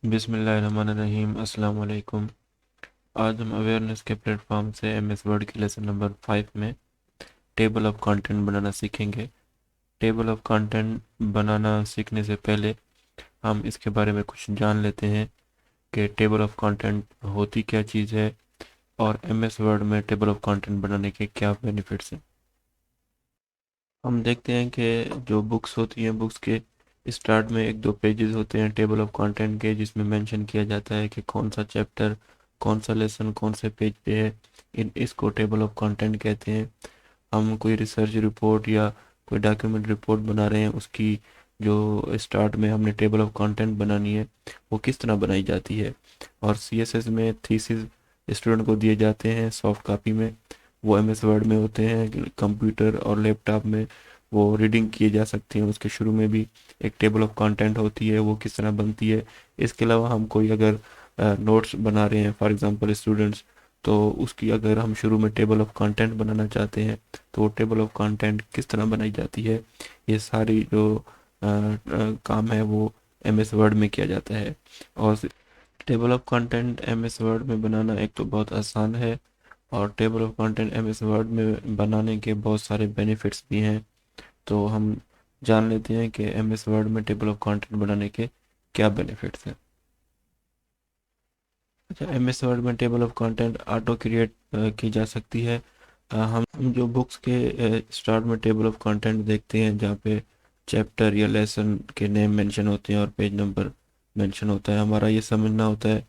बिस्मिल्लाहिर्रहमानिर्रहीम। अस्सलाम वालेकुम। आज हम अवेयरनेस के प्लेटफॉर्म से एमएस वर्ड की लेसन नंबर 5 में टेबल ऑफ कंटेंट बनाना सीखेंगे। टेबल ऑफ कंटेंट बनाना सीखने से पहले हम इसके बारे में कुछ जान लेते हैं कि टेबल ऑफ कंटेंट होती क्या चीज़ है और एमएस वर्ड में टेबल ऑफ कंटेंट बनाने के क्या बेनिफिट्स हैं। हम देखते हैं कि जो बुक्स होती हैं, बुक्स के स्टार्ट में एक दो पेजेस होते हैं टेबल ऑफ कंटेंट के, जिसमें मेंशन किया जाता है कि कौन सा चैप्टर, कौन सा लेसन, कौन से पेज पे है। इसको टेबल ऑफ कंटेंट कहते हैं। हम कोई रिसर्च रिपोर्ट या कोई डॉक्यूमेंट रिपोर्ट बना रहे हैं, उसकी जो स्टार्ट में हमने टेबल ऑफ कंटेंट बनानी है वो किस तरह बनाई जाती है। और सीएसएस में थीसिस स्टूडेंट को दिए जाते हैं सॉफ्ट कॉपी में, वो एमएस वर्ड में होते हैं। कंप्यूटर और लैपटॉप में वो रीडिंग किए जा सकते हैं। उसके शुरू में भी एक टेबल ऑफ कंटेंट होती है, वो किस तरह बनती है। इसके अलावा हम कोई अगर नोट्स बना रहे हैं फॉर एग्जांपल स्टूडेंट्स, तो उसकी अगर हम शुरू में टेबल ऑफ कंटेंट बनाना चाहते हैं तो वो टेबल ऑफ कंटेंट किस तरह बनाई जाती है, ये सारी जो काम है वो एमएस वर्ड में किया जाता है। और table of content MS word में बनाना एक तो बहुत आसान है, और table of content MS word में बनाने के बहुत सारे बेनिफिट्स भी हैं। तो हम जान लेते हैं कि एमएस वर्ड में टेबल ऑफ कंटेंट बनाने के क्या बेनिफिट्स हैं। अच्छा, एमएस वर्ड में table of content auto create की जा सकती है। हम जो बुक्स के स्टार्ट में टेबल ऑफ कंटेंट देखते हैं, जहाँ पे चैप्टर या लेसन के नेम मेंशन होते हैं और पेज नंबर मेंशन होता है, हमारा ये समझना होता है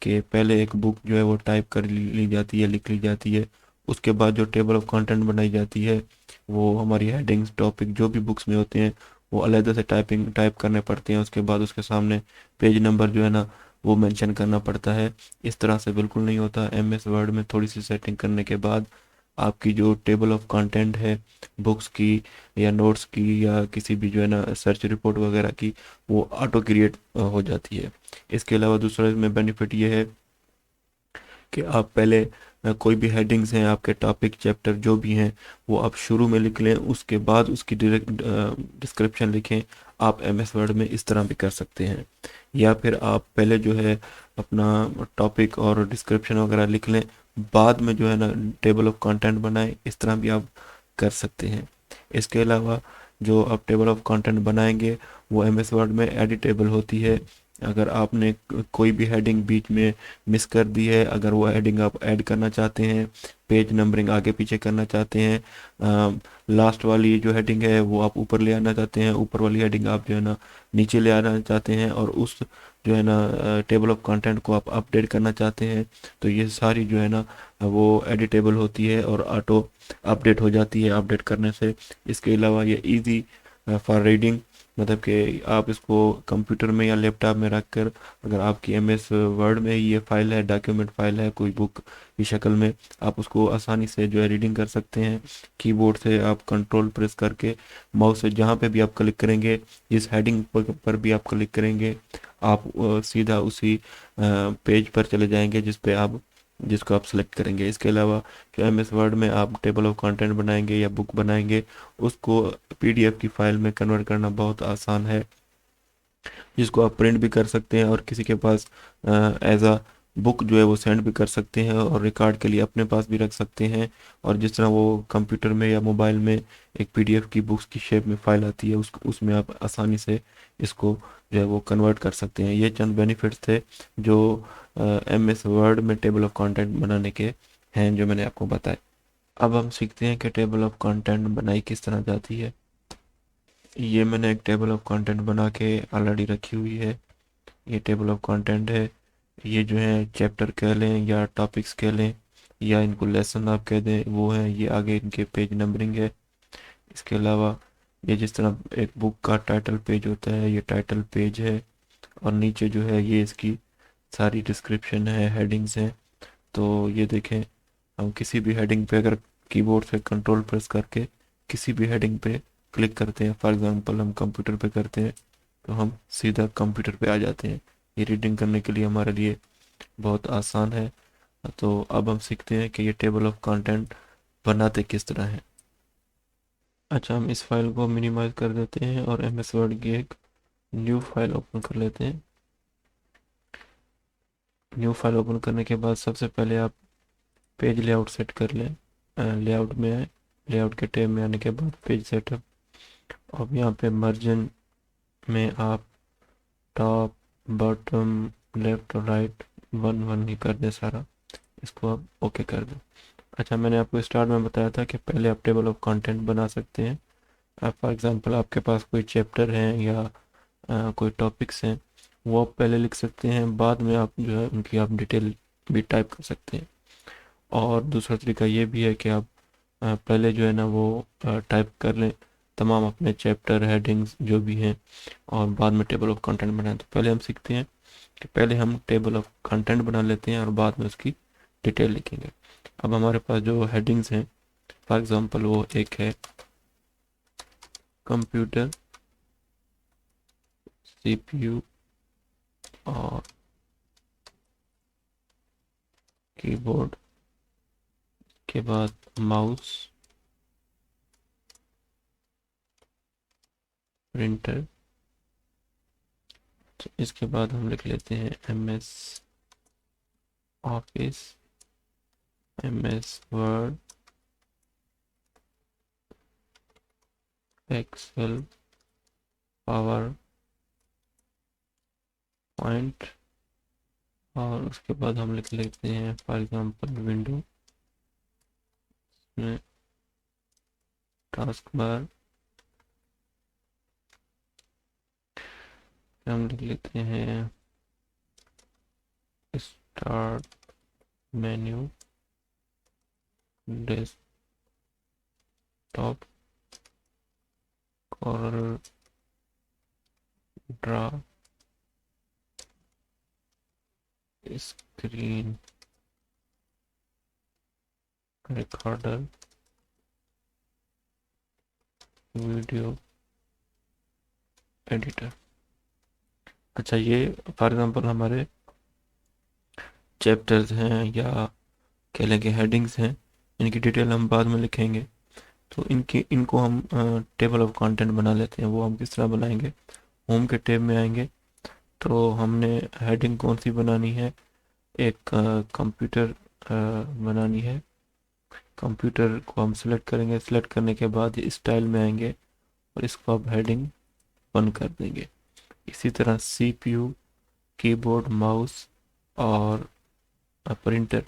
कि पहले एक बुक जो है वो टाइप कर ली जाती है, लिख ली जाती है। उसके बाद जो टेबल ऑफ कंटेंट बनाई जाती है वो हमारी हेडिंग्स, टॉपिक जो भी बुक्स में होते हैं वो अलग से टाइप करने पड़ते हैं। उसके बाद उसके सामने पेज नंबर जो है ना वो मेंशन करना पड़ता है। इस तरह से बिल्कुल नहीं होता। एमएस वर्ड में थोड़ी सी सेटिंग करने के बाद आपकी जो टेबल ऑफ कंटेंट है बुक्स की या नोट्स की या किसी भी जो है ना सर्च रिपोर्ट वगैरह की, वो ऑटो क्रिएट हो जाती है। इसके अलावा दूसरा इसमें बेनिफिट ये है कि आप पहले कोई भी हेडिंग्स हैं आपके टॉपिक चैप्टर जो भी हैं वो आप शुरू में लिख लें, उसके बाद उसकी डायरेक्ट डिस्क्रिप्शन लिखें। आप एमएस वर्ड में इस तरह भी कर सकते हैं। या फिर आप पहले जो है अपना टॉपिक और डिस्क्रिप्शन वगैरह लिख लें, बाद में जो है ना टेबल ऑफ कंटेंट बनाएं। इस तरह भी आप कर सकते हैं। इसके अलावा जो आप टेबल ऑफ कंटेंट बनाएंगे वो एमएस वर्ड में एडिटेबल होती है। अगर आपने कोई भी हेडिंग बीच में मिस कर दी है, अगर वो हेडिंग आप ऐड करना चाहते हैं, पेज नंबरिंग आगे पीछे करना चाहते हैं, लास्ट वाली जो हेडिंग है वो आप ऊपर ले आना चाहते हैं, ऊपर वाली हेडिंग आप जो है ना नीचे ले आना चाहते हैं, और उस जो है ना टेबल ऑफ कंटेंट को आप अपडेट करना चाहते हैं, तो ये सारी जो है ना वो एडिटेबल होती है और ऑटो अपडेट हो जाती है अपडेट करने से। इसके अलावा ये इजी फॉर रीडिंग, मतलब कि आप इसको कंप्यूटर में या लैपटॉप में रख कर, अगर आपकी एमएस वर्ड में ही ये फाइल है, डॉक्यूमेंट फाइल है कोई बुक की शक्ल में, आप उसको आसानी से जो है रीडिंग कर सकते हैं। कीबोर्ड से आप कंट्रोल प्रेस करके माउस से जहाँ पे भी आप क्लिक करेंगे, जिस हेडिंग पर भी आप क्लिक करेंगे, आप सीधा उसी पेज पर चले जाएंगे जिसको आप सेलेक्ट करेंगे। इसके अलावा जो एमएस वर्ड में आप टेबल ऑफ कंटेंट बनाएंगे या बुक बनाएंगे, उसको पीडीएफ की फाइल में कन्वर्ट करना बहुत आसान है, जिसको आप प्रिंट भी कर सकते हैं और किसी के पास एज अ बुक जो है वो सेंड भी कर सकते हैं, और रिकॉर्ड के लिए अपने पास भी रख सकते हैं। और जिस तरह वो कंप्यूटर में या मोबाइल में एक पीडीएफ की बुक्स की शेप में फाइल आती है, उसमें आप आसानी से इसको जो है वो कन्वर्ट कर सकते हैं। ये चंद बेनिफिट्स थे जो एमएस वर्ड में टेबल ऑफ कंटेंट बनाने के हैं, जो मैंने आपको बताए। अब हम सीखते हैं कि टेबल ऑफ कंटेंट बनाई किस तरह जाती है। ये मैंने एक टेबल ऑफ कंटेंट बना के ऑलरेडी रखी हुई है। ये टेबल ऑफ कंटेंट है। ये जो है चैप्टर कह लें या टॉपिक्स कह लें या इनको लेसन आप कह दें, वो है। ये आगे इनके पेज नंबरिंग है। इसके अलावा ये जिस तरह एक बुक का टाइटल पेज होता है, ये टाइटल पेज है। और नीचे जो है ये इसकी सारी डिस्क्रिप्शन है, हेडिंग्स हैं। तो ये देखें, हम किसी भी हेडिंग पे अगर कीबोर्ड से कंट्रोल प्रेस करके किसी भी हेडिंग पे क्लिक करते हैं, फॉर एग्जांपल हम कंप्यूटर पे करते हैं, तो हम सीधा कंप्यूटर पे आ जाते हैं। ये रीडिंग करने के लिए हमारे लिए बहुत आसान है। तो अब हम सीखते हैं कि ये टेबल ऑफ कंटेंट बनाते किस तरह है। अच्छा, हम इस फाइल को मिनिमाइज कर देते हैं और एमएस वर्ड की एक न्यू फाइल ओपन कर लेते हैं। न्यू फाइल ओपन करने के बाद सबसे पहले आप पेज लेआउट सेट कर लें। लेआउट में आए, लेआउट के टैब में आने के बाद पेज सेटअप, अब यहाँ पे मार्जिन में आप टॉप, बॉटम, लेफ्ट और राइट वन वन ही कर दें सारा। इसको आप ओके कर दें। अच्छा, मैंने आपको स्टार्ट में बताया था कि पहले आप टेबल ऑफ कंटेंट बना सकते हैं। आप फॉर एग्जांपल आपके पास कोई चैप्टर है या कोई टॉपिक्स हैं, वो आप पहले लिख सकते हैं, बाद में आप जो है उनकी आप डिटेल भी टाइप कर सकते हैं। और दूसरा तरीका ये भी है कि आप पहले जो है ना वो टाइप कर लें तमाम अपने चैप्टर हेडिंग्स जो भी हैं, और बाद में टेबल ऑफ कंटेंट बनाएं। तो पहले हम सीखते हैं कि पहले हम टेबल ऑफ कंटेंट बना लेते हैं और बाद में उसकी डिटेल लिखेंगे। अब हमारे पास जो हेडिंग्स हैं, फॉर एग्जांपल वो एक है कंप्यूटर, सीपीयू और कीबोर्ड के बाद माउस, प्रिंटर। तो इसके बाद हम लिख लेते हैं MS Office, MS Word, Excel, PowerPoint. और उसके बाद हम लिख लेते हैं फॉर एग्जांपल विंडो में टास्क बार। हम लिख लेते हैं start menu, desktop, Corel draw, screen recorder, video editor. अच्छा, ये फॉर एग्जांपल हमारे चैप्टर्स हैं या कह लें कि हेडिंग्स हैं, इनकी डिटेल हम बाद में लिखेंगे। तो इनको हम टेबल ऑफ कंटेंट बना लेते हैं। वो हम किस तरह बनाएंगे, होम के टैब में आएंगे, तो हमने हेडिंग कौन सी बनानी है, एक कंप्यूटर बनानी है। कंप्यूटर को हम सिलेक्ट करेंगे, सिलेक्ट करने के बाद स्टाइल में आएंगे और इसको आप हेडिंग 1 कर देंगे। इसी तरह सीपीयू, कीबोर्ड, माउस और प्रिंटर,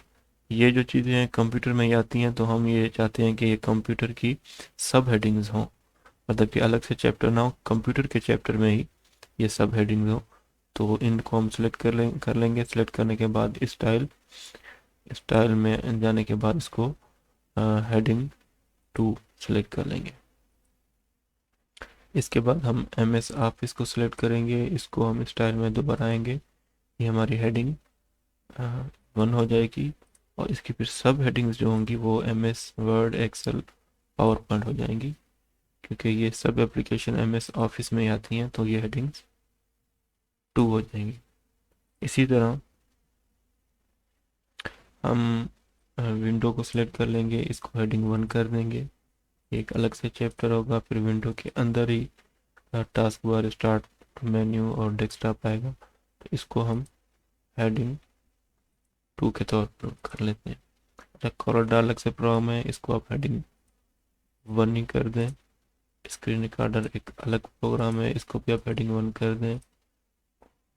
ये जो चीज़ें हैं कंप्यूटर में ही आती हैं, तो हम ये चाहते हैं कि ये कंप्यूटर की सब हेडिंग्स हों, मतलब कि अलग से चैप्टर ना हो, कंप्यूटर के चैप्टर में ही ये सब हेडिंग्स हों। तो इनको हम सिलेक्ट कर लेंगे। सिलेक्ट करने के बाद स्टाइल, स्टाइल में जाने के बाद इसको हेडिंग 2 सेलेक्ट कर लेंगे। इसके बाद हम एमएस ऑफिस को सिलेक्ट करेंगे, इसको हम स्टाइल में दोबारा आएंगे, ये हमारी हेडिंग 1 हो जाएगी। और इसकी फिर सब हेडिंग्स जो होंगी वो MS Word, Excel, PowerPoint हो जाएंगी, क्योंकि ये सब एप्लीकेशन एमएस ऑफिस में ही आती हैं, तो ये हेडिंग्स 2 हो जाएंगी। इसी तरह हम विंडो को सिलेक्ट कर लेंगे, इसको हेडिंग 1 कर देंगे, एक अलग से चैप्टर होगा। फिर विंडो के अंदर ही टास्क बार, स्टार्ट मेन्यू और डेस्कटॉप आएगा, तो इसको हम हेडिंग 2 के तौर पर कर लेते हैं। कॉलर अलग से प्रोग्राम है, इसको आप हेडिंग 1 ही कर दें। स्क्रीन रिकॉर्डर एक अलग प्रोग्राम है, इसको भी आप हेडिंग 1 कर दें।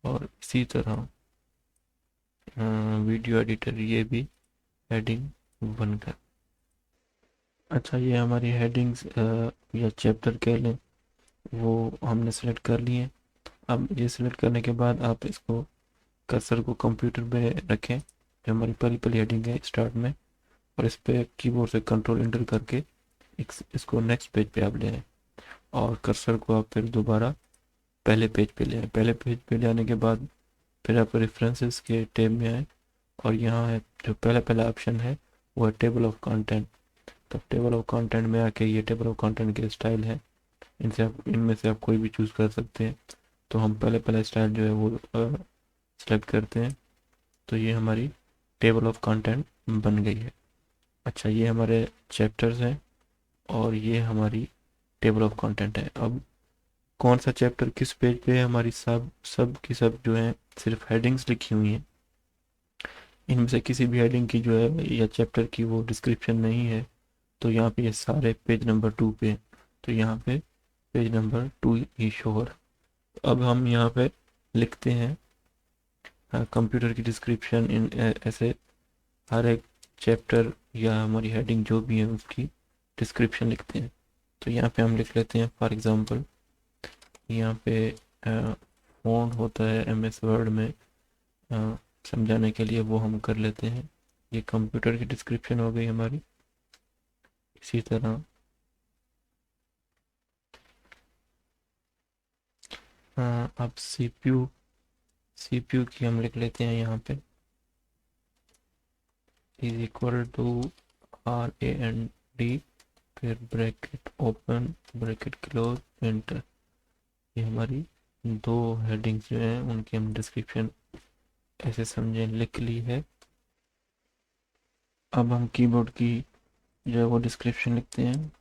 और इसी तरह वीडियो एडिटर, ये भी हेडिंग 1 कर। अच्छा, ये हमारी हेडिंग्स या चैप्टर कह लें, वो हमने सेलेक्ट कर लिए। अब ये सिलेक्ट करने के बाद आप इसको कर्सर को कंप्यूटर पे रखें, जो हमारी पहली पहली हेडिंग है स्टार्ट में, और इस पे कीबोर्ड से कंट्रोल एंटर करके इसको नेक्स्ट पेज पे आप ले आए, और कर्सर को आप फिर दोबारा पहले पेज पे ले आए। पहले पेज पे ले आने के बाद फिर आप रेफरेंसेस के टैब में आए, और यहाँ है जो पहला पहला ऑप्शन है वो है टेबल ऑफ कंटेंट। तो टेबल ऑफ कंटेंट में आके ये टेबल ऑफ कंटेंट के स्टाइल है, इनमें से आप कोई भी चूज़ कर सकते हैं। तो हम पहले पहला स्टाइल जो है वो सेलेक्ट करते हैं, तो ये हमारी टेबल ऑफ कंटेंट बन गई है। अच्छा, ये हमारे चैप्टर्स हैं और ये हमारी टेबल ऑफ कंटेंट है। अब कौन सा चैप्टर किस पेज पे है, हमारी सब सब की सब जो है सिर्फ हेडिंग्स लिखी हुई हैं, इनमें से किसी भी हेडिंग की जो है या चैप्टर की वो डिस्क्रिप्शन नहीं है, तो यहाँ पे ये सारे पेज नंबर 2 पे, तो यहाँ पे पेज नंबर 2 ही शो हो रहा है। अब हम यहाँ पे लिखते हैं कंप्यूटर की डिस्क्रिप्शन इन ऐसे हर एक चैप्टर या हमारी हेडिंग जो भी है उसकी डिस्क्रिप्शन लिखते हैं। तो यहाँ पे हम लिख लेते हैं फॉर एग्जांपल, यहाँ पे फ़ॉन्ट होता है एमएस वर्ड में समझाने के लिए, वो हम कर लेते हैं। ये कंप्यूटर की डिस्क्रिप्शन हो गई हमारी। इसी तरह अब सीपीयू की हम लिख लेते हैं यहाँ पे इज इक्वल टू RAND, फिर bracket open bracket close enter. ये हमारी दो हेडिंग्स जो हैं उनकी हम डिस्क्रिप्शन ऐसे समझें लिख ली है। अब हम कीबोर्ड की जो है वो डिस्क्रिप्शन लिखते हैं।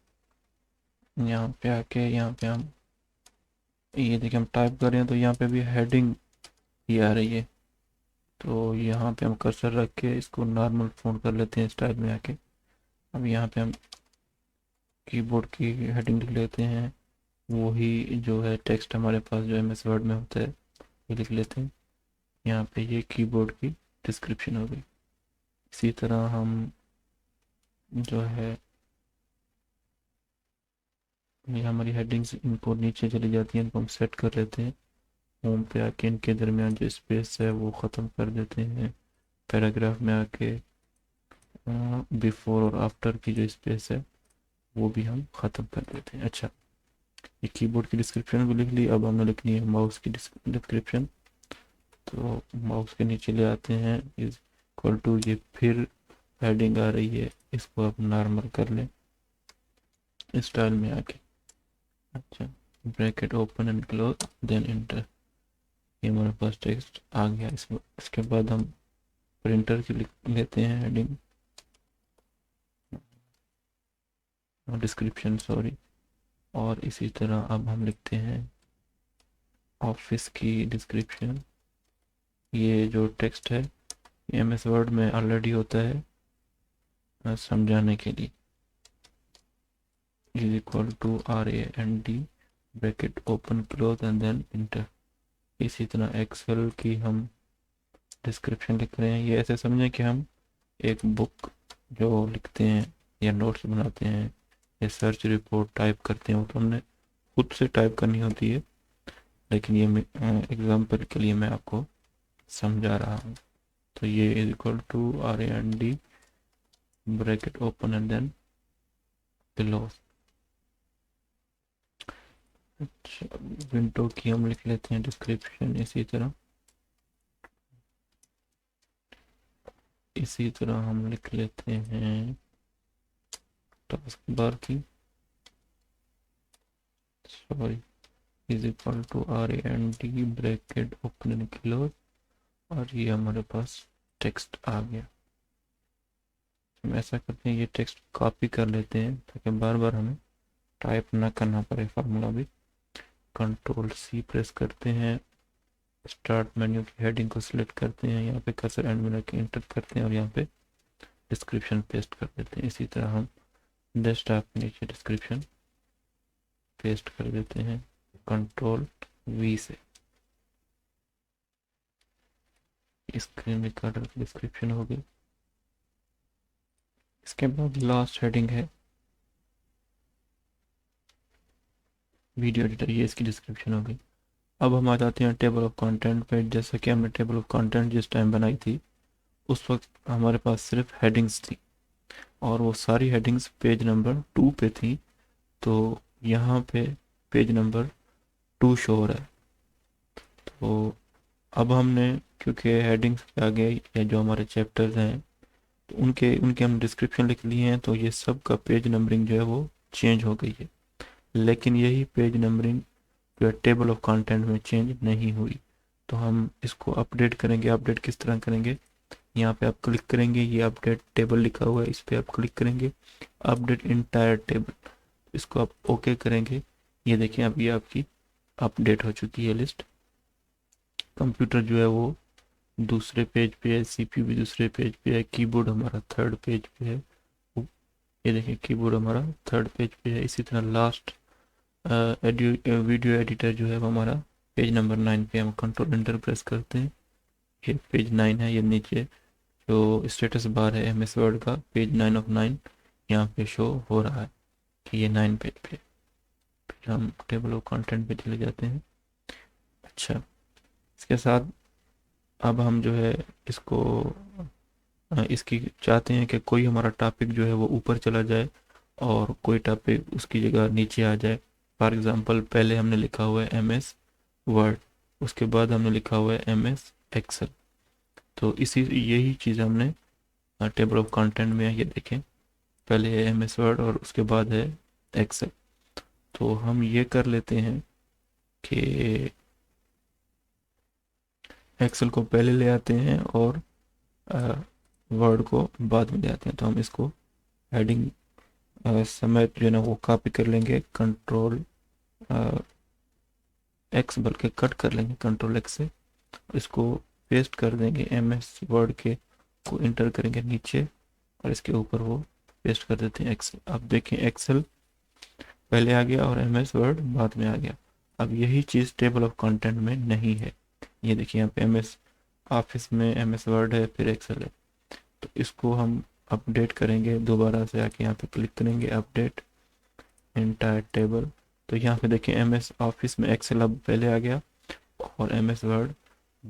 यहाँ पे आके यहाँ पे हम ये देखिए हम टाइप कर रहे हैं तो यहाँ पे भी हेडिंग ही आ रही है। तो यहाँ पे हम कर्सर रख के इसको नॉर्मल फ़ॉन्ट कर लेते हैं स्टाइल में आके। अब यहाँ पे हम कीबोर्ड की हेडिंग लिख लेते हैं, वही जो है टेक्स्ट हमारे पास जो एमएस वर्ड में होता है ये लिख लेते हैं। यहाँ पे ये कीबोर्ड की डिस्क्रिप्शन हो गई। इसी तरह हम जो है ये हमारी हेडिंग्स इनको नीचे चली जाती हैं, इनको हम सेट कर लेते हैं। होम पे आके इनके दरमियान जो स्पेस है वो ख़त्म कर देते हैं। पैराग्राफ में आके बिफोर और आफ्टर की जो स्पेस है वो भी हम ख़त्म कर देते हैं। अच्छा, ये कीबोर्ड की डिस्क्रिप्शन भी लिख ली। अब हमें लिखनी है माउस की डिस्क्रिप्शन। तो माउस के नीचे ले आते हैं इज इक्वल टू, ये फिर हेडिंग आ रही है, इसको आप नॉर्मल कर लें स्टाइल में आके। अच्छा, bracket open and close then enter. ये हमारे पास टेक्स्ट आ गया। इसके बाद हम प्रिंटर की लिख लेते हैं हेडिंग डिस्क्रिप्शन, सॉरी। और इसी तरह अब हम लिखते हैं ऑफिस की डिस्क्रिप्शन। ये जो टेक्स्ट है एमएस वर्ड में ऑलरेडी होता है समझाने के लिए। Is equal to RAND bracket open close and then enter. इसी तरह एक्सेल की हम डिस्क्रिप्शन लिख रहे हैं। ये ऐसे समझें कि हम एक बुक जो लिखते हैं या नोट्स बनाते हैं या सर्च रिपोर्ट टाइप करते हैं, वो तो हमने खुद से टाइप करनी होती है, लेकिन ये एग्जांपल के लिए मैं आपको समझा रहा हूँ। तो ये is equal to RAND bracket open and then close. अच्छा, विंडो की हम लिख लेते हैं डिस्क्रिप्शन इसी तरह हम लिख लेते हैं टास्क बार की, sorry, is equal to RAND bracket open and close. और ये हमारे पास टेक्स्ट आ गया। हम ऐसा करते हैं, ये टेक्स्ट कॉपी कर लेते हैं ताकि बार बार हमें टाइप ना करना पड़े फार्मूला भी। Ctrl+C प्रेस करते हैं, स्टार्ट मेन्यू की हेडिंग को सिलेक्ट करते हैं, यहाँ पे कर्सर एंड में रख के इंटर करते हैं और यहाँ पे डिस्क्रिप्शन पेस्ट कर देते हैं। इसी तरह हम डेस्कटॉप के नीचे डिस्क्रिप्शन पेस्ट कर देते हैं Ctrl+V से। स्क्रीन रिकॉर्डर की डिस्क्रिप्शन हो गई। इसके बाद लास्ट हेडिंग है वीडियो एडिटर, ये इसकी डिस्क्रिप्शन हो गई। अब हम आ जाते हैं टेबल ऑफ कंटेंट पे। जैसा कि हमने टेबल ऑफ कंटेंट जिस टाइम बनाई थी उस वक्त हमारे पास सिर्फ हेडिंग्स थी और वो सारी हेडिंग्स पेज नंबर 2 पे थी। तो यहाँ पे पेज नंबर 2 शो हो रहा है। तो अब हमने, क्योंकि हेडिंग्स के आगे या जो हमारे चैप्टर्स हैं तो उनके उनके हम डिस्क्रिप्शन लिख लिए हैं, तो ये सब का पेज नंबरिंग जो है वो चेंज हो गई है। लेकिन यही पेज नंबरिंग जो है टेबल ऑफ कंटेंट में चेंज नहीं हुई। तो हम इसको अपडेट करेंगे। अपडेट किस तरह करेंगे, यहाँ पे आप क्लिक करेंगे, ये अपडेट टेबल लिखा हुआ है, इस पर आप क्लिक करेंगे, अपडेट इंटायर टेबल, इसको आप ओके करेंगे। ये देखिए अब ये आपकी अपडेट हो चुकी है लिस्ट। कंप्यूटर जो है वो दूसरे पेज पे है, सीपीयू भी दूसरे पेज पे है, कीबोर्ड हमारा थर्ड पेज पे है। ये देखिए कीबोर्ड हमारा थर्ड पेज पे है। इसी तरह लास्ट वीडियो एडिटर जो है वो हमारा पेज नंबर 9 पे। हम कंट्रोल एंटर प्रेस करते हैं, ये पेज 9 है। ये नीचे जो स्टेटस बार है एम एस वर्ड का, पेज 9 ऑफ 9 यहाँ पे शो हो रहा है कि ये 9 पेज पे। फिर हम टेबल ऑफ कंटेंट पे चले जाते हैं। अच्छा, इसके साथ अब हम जो है इसको इसकी चाहते हैं कि कोई हमारा टॉपिक जो है वो ऊपर चला जाए और कोई टॉपिक उसकी जगह नीचे आ जाए। फॉर एग्जांपल पहले हमने लिखा हुआ है एम एस वर्ड, उसके बाद हमने लिखा हुआ है एम एस एक्सेल। तो इसी यही चीज़ हमने टेबल ऑफ कंटेंट में है, ये देखें, पहले है एम एस वर्ड और उसके बाद है एक्सेल। तो हम ये कर लेते हैं कि एक्सेल को पहले ले आते हैं और वर्ड को बाद में ले आते हैं। तो हम इसको हेडिंग समेत जो है ना वो कॉपी कर लेंगे, कंट्रोल एक्स, बल्कि कट कर लेंगे कंट्रोल एक्स से, इसको पेस्ट कर देंगे एम एस वर्ड के को इंटर करेंगे नीचे और इसके ऊपर वो पेस्ट कर देते हैं एक्सेल। अब देखें एक्सेल पहले आ गया और एम एस वर्ड बाद में आ गया। अब यही चीज़ टेबल ऑफ कंटेंट में नहीं है। ये देखिए यहाँ पे एम एस ऑफिस में एम एस वर्ड है, फिर एक्सेल है। तो इसको हम अपडेट करेंगे, दोबारा से आके यहाँ पे क्लिक करेंगे अपडेट एंटायर टेबल। तो यहाँ पे देखिए एम एस ऑफिस में एक्सेल अब पहले आ गया और एम एस वर्ड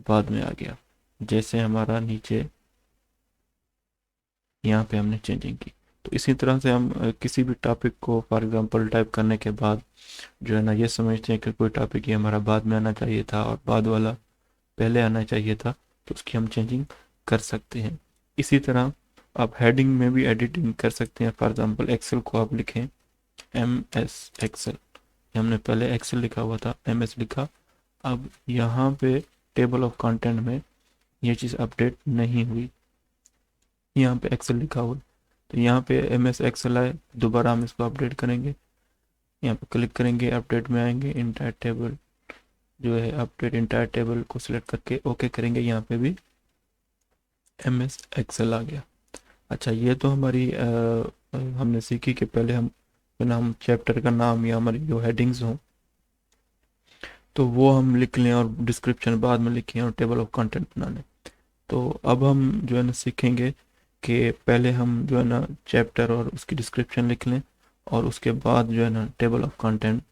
बाद में आ गया, जैसे हमारा नीचे यहाँ पे हमने चेंजिंग की। तो इसी तरह से हम किसी भी टॉपिक को फॉर एग्जांपल टाइप करने के बाद जो है ना ये समझते हैं कि कोई टॉपिक ये हमारा बाद में आना चाहिए था और बाद वाला पहले आना चाहिए था, तो उसकी हम चेंजिंग कर सकते हैं। इसी तरह आप हेडिंग में भी एडिटिंग कर सकते हैं। फॉर एग्जांपल एक्सेल को आप लिखें एम एस एक्सेल, हमने पहले एक्सेल लिखा हुआ था, एम एस लिखा। अब यहाँ पे टेबल ऑफ कंटेंट में ये चीज़ अपडेट नहीं हुई, यहाँ पे एक्सेल लिखा हुआ, तो यहाँ पे एम एस एक्सेल आए, दोबारा हम इसको अपडेट करेंगे। यहाँ पे क्लिक करेंगे, अपडेट में आएंगे, इंटायर टेबल जो है अपडेट इंटायर टेबल को सिलेक्ट करके ओके करेंगे, यहाँ पे भी एम एस एक्सेल आ गया। अच्छा, ये तो हमारी हमने सीखी कि पहले हम नाम चैप्टर का नाम या हमारी जो हेडिंग्स हों तो वो हम लिख लें और डिस्क्रिप्शन बाद में लिखें और टेबल ऑफ कंटेंट बना लें। तो अब हम जो है ना सीखेंगे कि पहले हम जो है ना चैप्टर और उसकी डिस्क्रिप्शन लिख लें और उसके बाद जो है ना टेबल ऑफ कंटेंट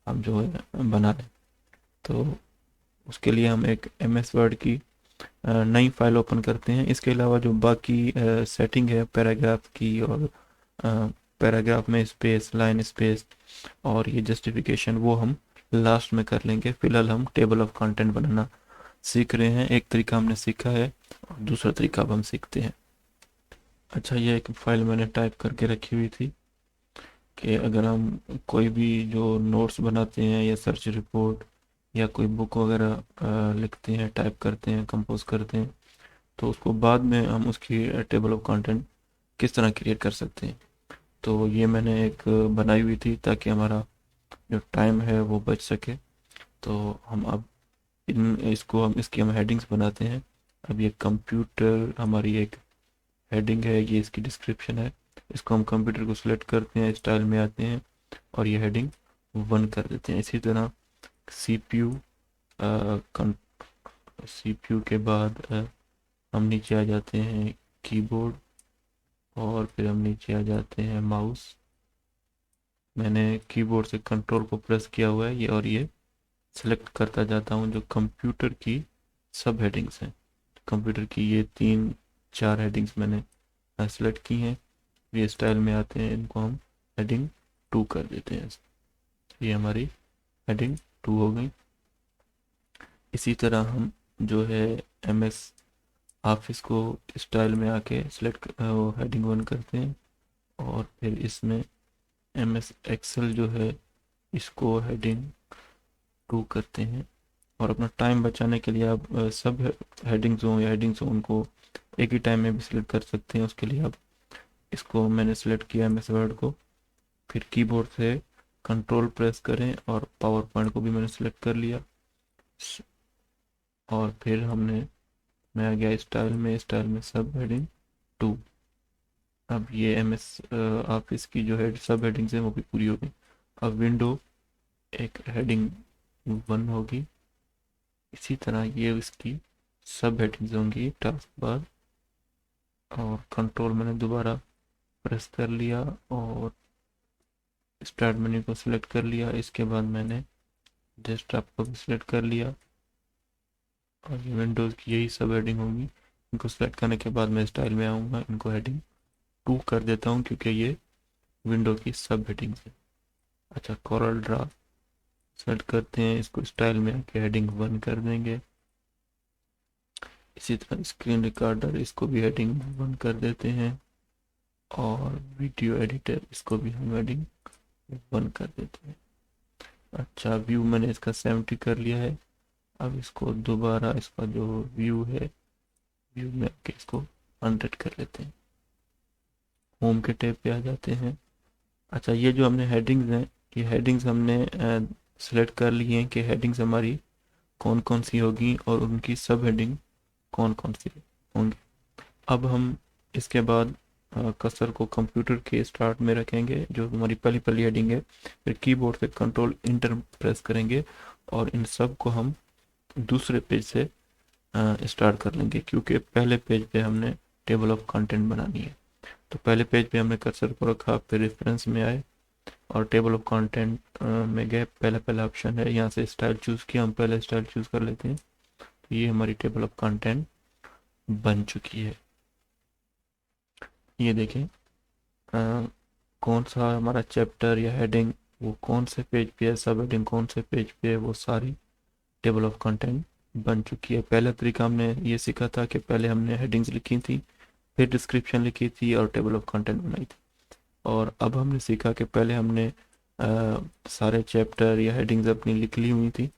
हम जो है बना लें। तो उसके लिए हम एक एम एस वर्ड की नई फाइल ओपन करते हैं। इसके अलावा जो बाकी सेटिंग है पैराग्राफ की और पैराग्राफ में स्पेस, लाइन स्पेस और ये जस्टिफिकेशन, वो हम लास्ट में कर लेंगे। फिलहाल हम टेबल ऑफ कंटेंट बनाना सीख रहे हैं। एक तरीका हमने सीखा है और दूसरा तरीका अब हम सीखते हैं। अच्छा, ये एक फाइल मैंने टाइप करके रखी हुई थी कि अगर हम कोई भी जो नोट्स बनाते हैं या सर्च रिपोर्ट या कोई बुक वगैरह लिखते हैं, टाइप करते हैं, कंपोज करते हैं, तो उसको बाद में हम उसकी टेबल ऑफ कंटेंट किस तरह क्रिएट कर सकते हैं। तो ये मैंने एक बनाई हुई थी ताकि हमारा जो टाइम है वो बच सके। तो हम अब इन इसको हम इसकी हम हेडिंग्स बनाते हैं। अब ये कंप्यूटर हमारी एक हेडिंग है, ये इसकी डिस्क्रिप्शन है। इसको हम कंप्यूटर को सिलेक्ट करते हैं, स्टाइल में आते हैं और ये हेडिंग 1 कर देते हैं। इसी तरह सीपीयू सीपीयू के बाद हम नीचे आ जाते हैं कीबोर्ड और फिर हम नीचे आ जाते हैं माउस। मैंने कीबोर्ड से कंट्रोल को प्रेस किया हुआ है ये, और ये सेलेक्ट करता जाता हूँ जो कंप्यूटर की सब हेडिंग्स हैं। कंप्यूटर की ये 3-4 हेडिंग्स मैंने सेलेक्ट की हैं। ये स्टाइल में आते हैं, इनको हम हेडिंग 2 कर देते हैं। ये हमारी हेडिंग 2 हो गई। इसी तरह हम जो है एम एस ऑफिस को स्टाइल में आके सिलेक्ट हेडिंग 1 करते हैं और फिर इसमें एम एस एक्सेल जो है इसको हेडिंग 2 करते हैं। और अपना टाइम बचाने के लिए आप सब हेडिंग्स हों या हेडिंग्स हों उनको एक ही टाइम में भी सिलेक्ट कर सकते हैं। उसके लिए आप इसको मैंने सिलेक्ट किया एम एस वर्ड को, फिर कीबोर्ड से कंट्रोल प्रेस करें और पावर पॉइंट को भी मैंने सिलेक्ट कर लिया और फिर हमने मैं आ गया स्टाइल में सब हेडिंग 2। अब ये MS ऑफिस की जो है सब हेडिंग्स हैं वो भी पूरी हो गई। अब विंडो एक हेडिंग 1 होगी। इसी तरह ये इसकी सब हेडिंग्स होंगी, टास्क बार। और कंट्रोल मैंने दोबारा प्रेस कर लिया और स्टार्ट मेन्यू को सिलेक्ट कर लिया। इसके बाद मैंने डेस्कटॉप को भी सिलेक्ट कर लिया और ये विंडोज़ की यही सब हेडिंग होंगी। इनको सिलेक्ट करने के बाद मैं स्टाइल में आऊँगा, इनको हेडिंग 2 कर देता हूँ क्योंकि ये विंडो की सब हेडिंग है। अच्छा, कोरल ड्रा सेलेक्ट करते हैं, इसको स्टाइल में आके हेडिंग 1 कर देंगे। इसी तरह स्क्रीन रिकॉर्डर, इसको भी हेडिंग 1 कर देते हैं। और वीडियो एडिटर, इसको भी हम हेडिंग 1 कर देते हैं। अच्छा, व्यू मैंने इसका 70 कर लिया है। अब इसको दोबारा, इसका जो व्यू है, व्यू में आके इसको 100 कर लेते हैं। होम के टैब पे आ जाते हैं। अच्छा, ये जो हमने हेडिंग्स हैं, ये हेडिंग्स हमने सेलेक्ट कर ली हैं कि हेडिंग्स हमारी कौन कौन सी होगी और उनकी सब हेडिंग कौन कौन सी होंगी। अब हम इसके बाद कर्सर को कंप्यूटर के स्टार्ट में रखेंगे, जो हमारी पहली पहली हेडिंग है। फिर कीबोर्ड से कंट्रोल इंटर प्रेस करेंगे और इन सब को हम दूसरे पेज से स्टार्ट कर लेंगे, क्योंकि पहले पेज पे हमने टेबल ऑफ कंटेंट बनानी है। तो पहले पेज पे हमने कर्सर को रखा, फिर रेफरेंस में आए और टेबल ऑफ कंटेंट में गए। पहला पहला ऑप्शन है, यहाँ से स्टाइल चूज़ किया, हम पहले स्टाइल चूज़ कर लेते हैं। तो ये हमारी टेबल ऑफ कंटेंट बन चुकी है। ये देखें, कौन सा हमारा चैप्टर या हेडिंग वो कौन से पेज पे है, सब हेडिंग कौन से पेज पे है, वो सारी टेबल ऑफ कंटेंट बन चुकी है। पहला तरीका हमने ये सीखा था कि पहले हमने हेडिंग्स लिखी थी, फिर डिस्क्रिप्शन लिखी थी और टेबल ऑफ कंटेंट बनाई थी। और अब हमने सीखा कि पहले हमने सारे चैप्टर या हेडिंग्स अपनी लिख ली हुई थी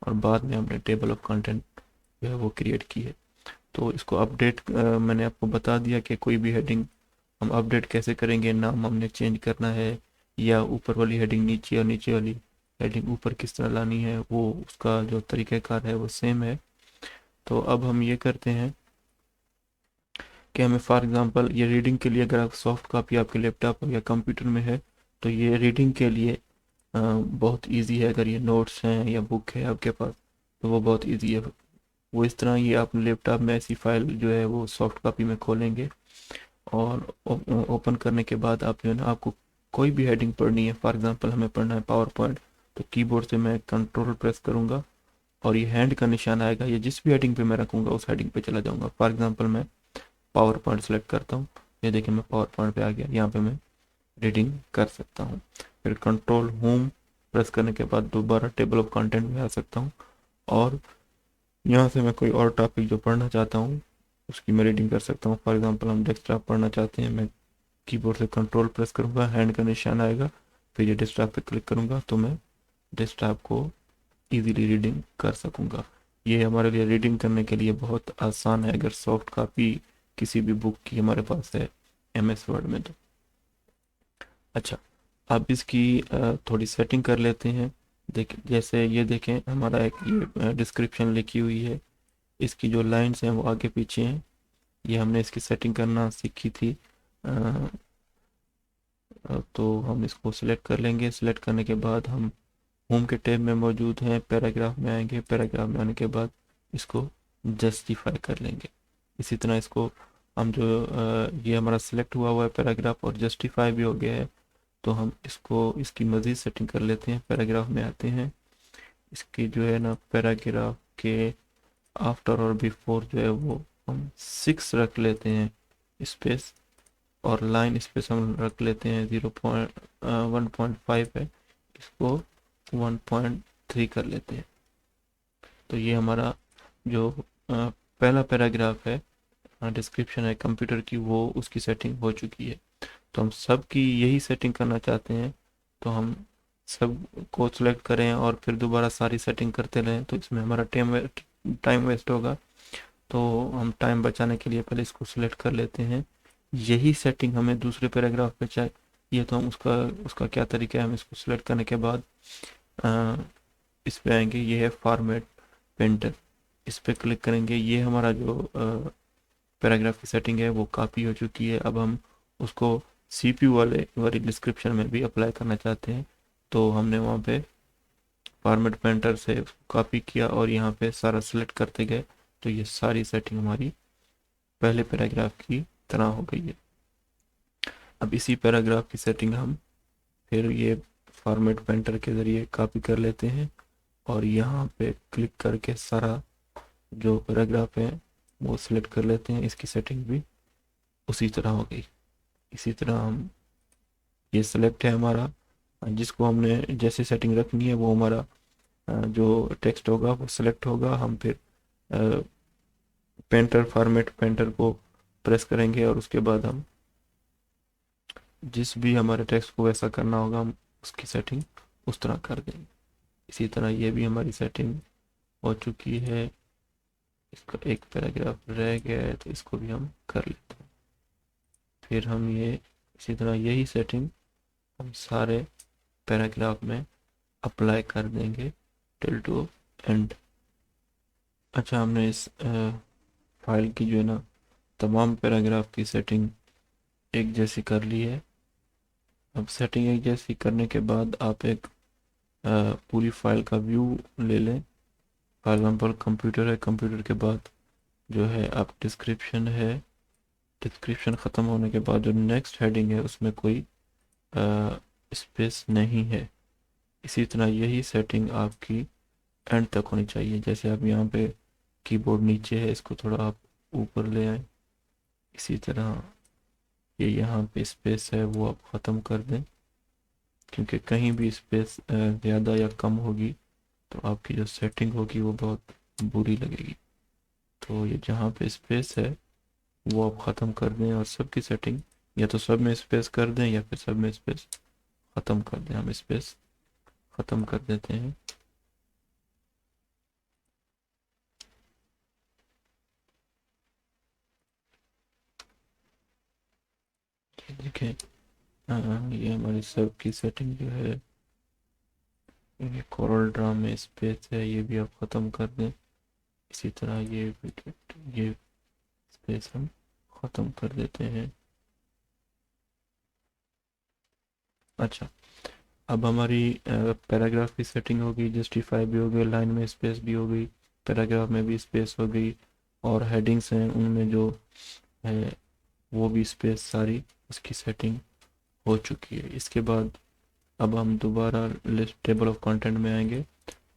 और बाद में हमने टेबल ऑफ कंटेंट जो है वो क्रिएट की है। तो इसको अपडेट मैंने आपको बता दिया कि कोई भी हेडिंग हम अपडेट कैसे करेंगे। नाम हमने चेंज करना है या ऊपर वाली हेडिंग नीचे और नीचे वाली हेडिंग ऊपर किस तरह लानी है, वो उसका जो तरीक़ाकार है वो सेम है। तो अब हम ये करते हैं कि हमें फॉर एग्जांपल ये रीडिंग के लिए, अगर आप सॉफ्ट कॉपी आपके लैपटॉप या कंप्यूटर में है तो ये रीडिंग के लिए बहुत इजी है। अगर ये नोट्स हैं या बुक है आपके पास तो वो बहुत इजी है। वो इस तरह ये आप लैपटॉप में ऐसी फाइल जो है वो सॉफ्ट कॉपी में खोलेंगे और ओपन करने के बाद आप जो है ना, आपको कोई भी हेडिंग पढ़नी है। फॉर एग्जांपल हमें पढ़ना है पावर पॉइंट, तो कीबोर्ड से मैं कंट्रोल प्रेस करूंगा और ये हैंड का निशान आएगा, ये जिस भी हेडिंग पे मैं रखूंगा उस हेडिंग पे चला जाऊंगा। फॉर एग्जांपल मैं पावर पॉइंट सेलेक्ट करता हूँ, ये देखिए मैं पावर पॉइंट पे आ गया, यहाँ पे मैं रीडिंग कर सकता हूँ। फिर कंट्रोल होम प्रेस करने के बाद दोबारा टेबल ऑफ कंटेंट में आ सकता हूँ और यहाँ से मैं कोई और टॉपिक जो पढ़ना चाहता हूँ उसकी मैं रीडिंग कर सकता हूँ। फॉर एग्जांपल हम डेस्कटॉप पढ़ना चाहते हैं, मैं कीबोर्ड से कंट्रोल प्रेस करूँगा, हैंड का निशान आएगा, फिर ये डेस्कटॉप पे क्लिक करूँगा तो मैं डेस्कटॉप को इजीली रीडिंग कर सकूँगा। ये हमारे लिए रीडिंग करने के लिए बहुत आसान है अगर सॉफ्ट कॉपी किसी भी बुक की हमारे पास है MS वर्ड में तो। अच्छा, अब इसकी थोड़ी सेटिंग कर लेते हैं। जैसे ये देखें, हमारा एक ये डिस्क्रिप्शन लिखी हुई है, इसकी जो लाइंस हैं वो आगे पीछे हैं। ये हमने इसकी सेटिंग करना सीखी थी। अ, तो हम इसको सिलेक्ट कर लेंगे। सिलेक्ट करने के बाद हम होम के टैब में मौजूद हैं, पैराग्राफ में आएंगे। पैराग्राफ में आने के बाद इसको जस्टिफाई कर लेंगे। इसी तरह इसको हम जो ये हमारा सिलेक्ट हुआ हुआ है पैराग्राफ और जस्टिफाई भी हो गया है, तो हम इसको इसकी मज़ीद सेटिंग कर लेते हैं। पैराग्राफ में आते हैं, इसकी जो है ना पैराग्राफ के आफ्टर और बिफोर जो है वो हम 6 रख लेते हैं स्पेस, और लाइन स्पेस हम रख लेते हैं 1.5 है, इसको 1.3 कर लेते हैं। तो ये हमारा जो पहला पैराग्राफ है, डिस्क्रिप्शन है कंप्यूटर की, वो उसकी सेटिंग हो चुकी है। तो हम सब की यही सेटिंग करना चाहते हैं, तो हम सब को सिलेक्ट करें और फिर दोबारा सारी सेटिंग करते रहें तो इसमें हमारा टाइम वेस्ट होगा। तो हम टाइम बचाने के लिए पहले इसको सिलेक्ट कर लेते हैं। यही सेटिंग हमें दूसरे पैराग्राफ पे चाहिए, तो हम उसका उसका क्या तरीका है, हम इसको सिलेक्ट करने के बाद अ, इस पे आएंगे, ये है फॉर्मेट पेंटर। इस पर क्लिक करेंगे। ये हमारा जो पैराग्राफ की सेटिंग है वो कॉपी हो चुकी है। अब हम उसको CPU वाली डिस्क्रिप्शन में भी अप्लाई करना चाहते हैं, तो हमने वहाँ पे फॉर्मेट पेंटर से कॉपी किया और यहाँ पे सारा सेलेक्ट करते गए, तो ये सारी सेटिंग हमारी पहले पैराग्राफ की तरह हो गई है। अब इसी पैराग्राफ की सेटिंग हम फिर ये फॉर्मेट पेंटर के ज़रिए कॉपी कर लेते हैं और यहाँ पे क्लिक करके सारा जो पैराग्राफ है वो सिलेक्ट कर लेते हैं। इसकी सेटिंग भी उसी तरह हो गई। इसी तरह हम ये सिलेक्ट है हमारा, जिसको हमने जैसे सेटिंग रखनी है वो हमारा जो टेक्स्ट होगा वो सिलेक्ट होगा। हम फिर पेंटर फॉर्मेट पेंटर को प्रेस करेंगे और उसके बाद हम जिस भी हमारे टेक्स्ट को वैसा करना होगा हम उसकी सेटिंग उस तरह कर देंगे। इसी तरह ये भी हमारी सेटिंग हो चुकी है। इसका एक पैराग्राफ रह गया है तो इसको भी हम कर लेते हैं। फिर हम ये इसी तरह यही सेटिंग हम सारे पैराग्राफ में अप्लाई कर देंगे टिल टू एंड। अच्छा, हमने इस फाइल की जो है ना तमाम पैराग्राफ की सेटिंग एक जैसी कर ली है। अब सेटिंग एक जैसी करने के बाद आप एक पूरी फाइल का व्यू ले लें। फॉर एग्जाम्पल कंप्यूटर है, कंप्यूटर के बाद जो है आप डिस्क्रिप्शन है, डिस्क्रिप्शन ख़त्म होने के बाद जो नेक्स्ट हेडिंग है उसमें कोई स्पेस नहीं है। इसी तरह यही सेटिंग आपकी एंड तक होनी चाहिए। जैसे आप यहाँ पे कीबोर्ड नीचे है, इसको थोड़ा आप ऊपर ले आए। इसी तरह ये यहाँ पे स्पेस है वो आप ख़त्म कर दें, क्योंकि कहीं भी स्पेस ज़्यादा या कम होगी तो आपकी जो सेटिंग होगी वो बहुत बुरी लगेगी। तो ये जहाँ पे स्पेस है वो आप ख़त्म कर दें और सबकी सेटिंग या तो सब में स्पेस कर दें या फिर सब में स्पेस ख़त्म कर दें। हम स्पेस ख़त्म कर देते हैं। ये देखें, ये हमारी सब की सेटिंग जो है, ये कोरल ड्रा में स्पेस है ये भी आप ख़त्म कर दें। इसी तरह ये स्पेस हम ख़त्म कर देते हैं। अच्छा, अब हमारी पैराग्राफ की सेटिंग होगी, जस्टिफाई भी हो गई, लाइन में स्पेस भी हो गई, पैराग्राफ में भी स्पेस हो गई, और हेडिंग्स हैं उनमें जो है वो भी स्पेस सारी उसकी सेटिंग हो चुकी है। इसके बाद अब हम दोबारा लिस्ट टेबल ऑफ कंटेंट में आएंगे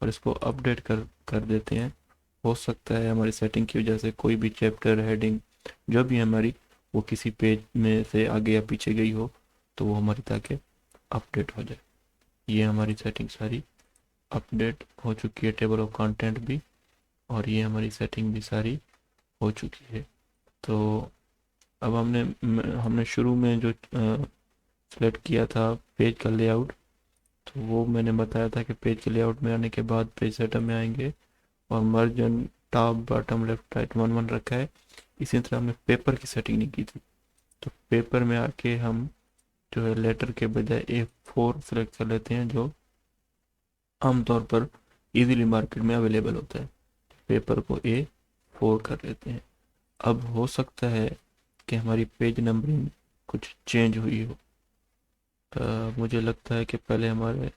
और इसको अपडेट कर देते हैं। हो सकता है हमारी सेटिंग की वजह से कोई भी चैप्टर हेडिंग जो भी हमारी वो किसी पेज में से आगे या पीछे गई हो, तो वो हमारी ताकि अपडेट हो जाए। ये हमारी सेटिंग सारी अपडेट हो चुकी है, टेबल ऑफ कंटेंट भी, और ये हमारी सेटिंग भी सारी हो चुकी है। तो अब हमने शुरू में जो सेलेक्ट किया था पेज का लेआउट, तो वो मैंने बताया था कि पेज के लेआउट में आने के बाद पेज सेटअप में आएंगे और मर्जन टॉप बॉटम लेफ्ट राइट 1 1 रखा है। इसी तरह हमने पेपर की सेटिंग नहीं की थी, तो पेपर में आके हम जो है लेटर के बजाय A4 सेलेक्ट कर लेते हैं, जो आमतौर पर इजीली मार्केट में अवेलेबल होता है। पेपर को A4 कर लेते हैं। अब हो सकता है कि हमारी पेज नंबरिंग कुछ चेंज हुई हो। मुझे लगता है कि पहले हमारे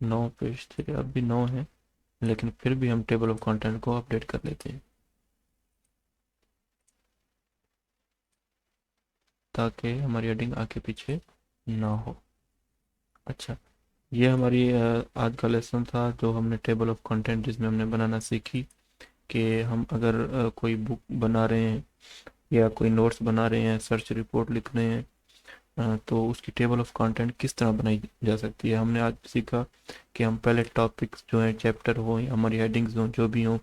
9 पेज थे, अब भी 9 हैं, लेकिन फिर भी हम टेबल ऑफ कंटेंट को अपडेट कर लेते हैं ताकि हमारी हेडिंग आगे पीछे ना हो। अच्छा, ये हमारी आज का लेसन था जो हमने टेबल ऑफ कंटेंट जिसमें हमने बनाना सीखी कि हम अगर कोई बुक बना रहे हैं या कोई नोट्स बना रहे हैं, सर्च रिपोर्ट लिख रहे हैं, तो उसकी टेबल ऑफ कंटेंट किस तरह बनाई जा सकती है। हमने आज सीखा कि हम पहले टॉपिक्स जो हैं, चैप्टर हो या हमारी हेडिंग्स हों, जो भी हों,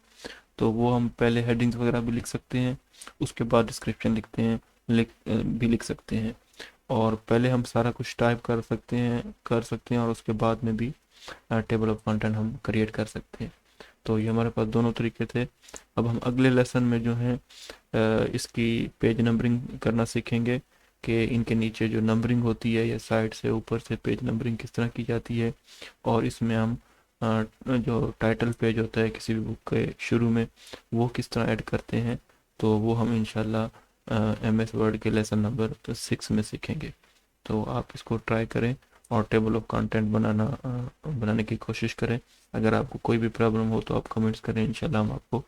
तो वो हम पहले हेडिंग्स वगैरह भी लिख सकते हैं, उसके बाद डिस्क्रिप्शन भी लिख सकते हैं, और पहले हम सारा कुछ टाइप कर सकते हैं और उसके बाद में भी टेबल ऑफ कंटेंट हम क्रिएट कर सकते हैं। तो ये हमारे पास दोनों तरीके थे। अब हम अगले लेसन में जो है इसकी पेज नंबरिंग करना सीखेंगे कि इनके नीचे जो नंबरिंग होती है या साइड से ऊपर से पेज नंबरिंग किस तरह की जाती है, और इसमें हम जो टाइटल पेज होता है किसी भी बुक के शुरू में, वो किस तरह ऐड करते हैं, तो वो हम इंशाल्लाह एमएस वर्ड के लेसन नंबर 6 में सीखेंगे। तो आप इसको ट्राई करें और टेबल ऑफ कंटेंट बनाने की कोशिश करें। अगर आपको कोई भी प्रॉब्लम हो तो आप कमेंट्स करें, इंशाल्लाह हम आपको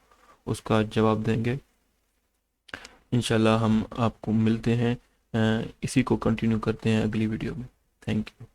उसका जवाब देंगे। इंशाल्लाह हम आपको मिलते हैं, इसी को कंटिन्यू करते हैं अगली वीडियो में। Thank you.